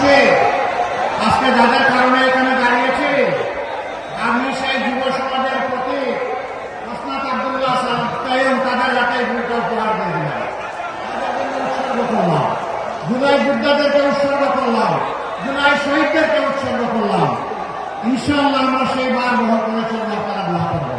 ভারতবর্ষে আজকে যাদের কারণে এখানে দাঁড়িয়েছে, আমি সেই যুব সমাজের প্রতি ওসমান আব্দুল্লাহ কাইয়ুম তাদের হাতে ভূমিকা উপহার দিয়ে দিলাম, উৎসর্গ করলাম, জুলাই যোদ্ধাদেরকে উৎসর্গ করলাম, জুলাই শহীদদেরকে উৎসর্গ করলাম। ইনশাআল্লাহ আমরা সেই বার বহন করে চলবো, আপনারা দোয়া করবো।